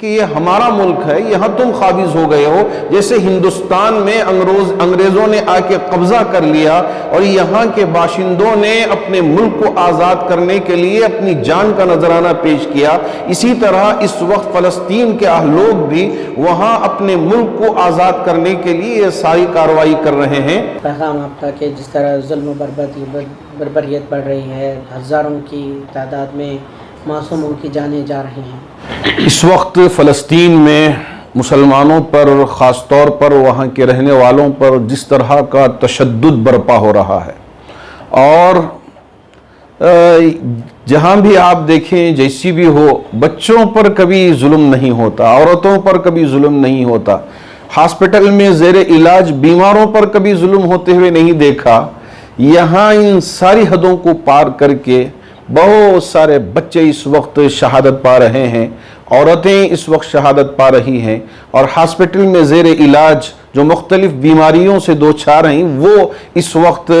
کہ یہ ہمارا ملک ہے، یہاں تم قابض ہو گئے ہو، جیسے ہندوستان میں انگریزوں نے آ کے قبضہ کر لیا اور یہاں کے باشندوں نے اپنے ملک کو آزاد کرنے کے لیے اپنی جان کا نذرانہ پیش کیا، اسی طرح اس وقت فلسطین کے لوگ بھی وہاں اپنے ملک کو آزاد کرنے کے لیے یہ ساری کارروائی کر رہے ہیں۔ پیغام آپ کا کہ جس طرح ظلم و بربریت بڑھ رہی ہے، ہزاروں کی تعداد میں معصوموں کی جانیں جا رہی ہیں، اس وقت فلسطین میں مسلمانوں پر، خاص طور پر وہاں کے رہنے والوں پر جس طرح کا تشدد برپا ہو رہا ہے، اور جہاں بھی آپ دیکھیں جیسی بھی ہو، بچوں پر کبھی ظلم نہیں ہوتا، عورتوں پر کبھی ظلم نہیں ہوتا، ہاسپٹل میں زیر علاج بیماروں پر کبھی ظلم ہوتے ہوئے نہیں دیکھا۔ یہاں ان ساری حدوں کو پار کر کے بہت سارے بچے اس وقت شہادت پا رہے ہیں، عورتیں اس وقت شہادت پا رہی ہیں، اور ہاسپٹل میں زیر علاج جو مختلف بیماریوں سے دوچار ہیں وہ اس وقت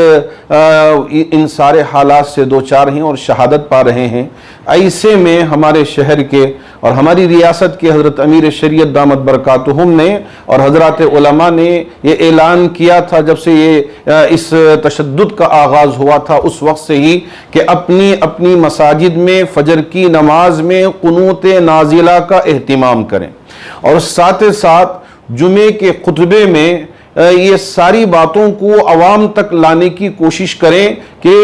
ان سارے حالات سے دوچار ہیں اور شہادت پا رہے ہیں۔ ایسے میں ہمارے شہر کے اور ہماری ریاست کے حضرت امیر شریعت دامت برکاتہم نے اور حضرات علماء نے یہ اعلان کیا تھا جب سے یہ اس تشدد کا آغاز ہوا تھا، اس وقت سے ہی، کہ اپنی مساجد میں فجر کی نماز میں قنوت نازلہ کا اہتمام کریں، اور ساتھ ساتھ جمعے کے خطبے میں یہ ساری باتوں کو عوام تک لانے کی کوشش کریں کہ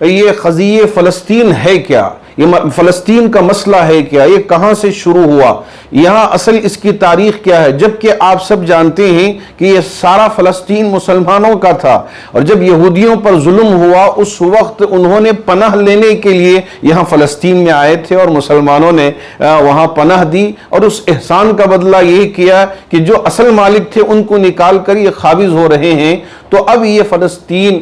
یہ قضیہ فلسطین ہے کیا، یہ فلسطین کا مسئلہ ہے کیا، یہ کہاں سے شروع ہوا، یہاں اصل اس کی تاریخ کیا ہے، جبکہ آپ سب جانتے ہیں کہ یہ سارا فلسطین مسلمانوں کا تھا، اور جب یہودیوں پر ظلم ہوا اس وقت انہوں نے پناہ لینے کے لیے یہاں فلسطین میں آئے تھے، اور مسلمانوں نے وہاں پناہ دی، اور اس احسان کا بدلہ یہ کیا کہ جو اصل مالک تھے ان کو نکال کر یہ قابض ہو رہے ہیں۔ تو اب یہ فلسطین،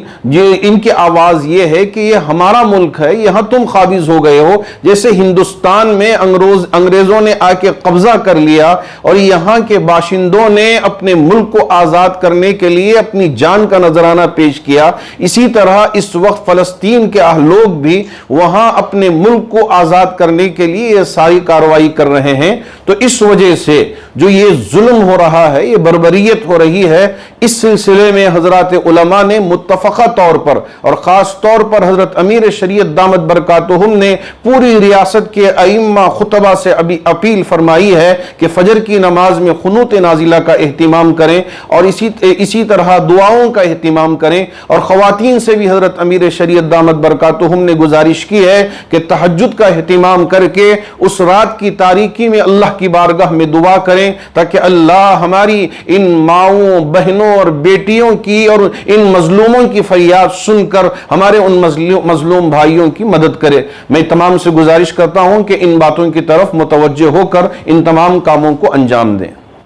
ان کی آواز یہ ہے کہ یہ ہمارا ملک ہے، یہاں تم قابض ہو گئے ہو، جیسے ہندوستان میں انگریزوں نے آ کے قبضہ کر لیا اور یہاں کے باشندوں نے اپنے ملک کو آزاد کرنے کے لیے اپنی جان کا نذرانہ پیش کیا، اسی طرح اس وقت فلسطین کے لوگ بھی وہاں اپنے ملک کو آزاد کرنے کے لیے یہ ساری کارروائی کر رہے ہیں۔ تو اس وجہ سے جو یہ ظلم ہو رہا ہے، یہ بربریت ہو رہی ہے، اس سلسلے میں حضرات علماء نے متفقہ طور پر اور خاص طور پر حضرت امیر شریعت دامت برکاتہم نے پوری ریاست کے ائمہ خطبہ سے ابھی اپیل فرمائی ہے کہ فجر کی نماز میں قنوت نازلہ کا اہتمام کریں، اور اسی طرح دعاؤں کا اہتمام کریں، اور خواتین سے بھی حضرت امیر شریعت دامت برکاتہم نے گزارش کی ہے کہ تہجد کا اہتمام کر کے اس رات کی تاریکی میں اللہ کی بارگاہ میں دعا کریں تاکہ اللہ ہماری ان ماؤں، بہنوں اور بیٹیوں کی اور ان مظلوموں کی فریاد سن کر ہمارے ان مظلوم بھائیوں کی مدد کرے۔ میں تمام سے گزارش کرتا ہوں کہ ان باتوں کی طرف متوجہ ہو کر ان تمام کاموں کو انجام دیں۔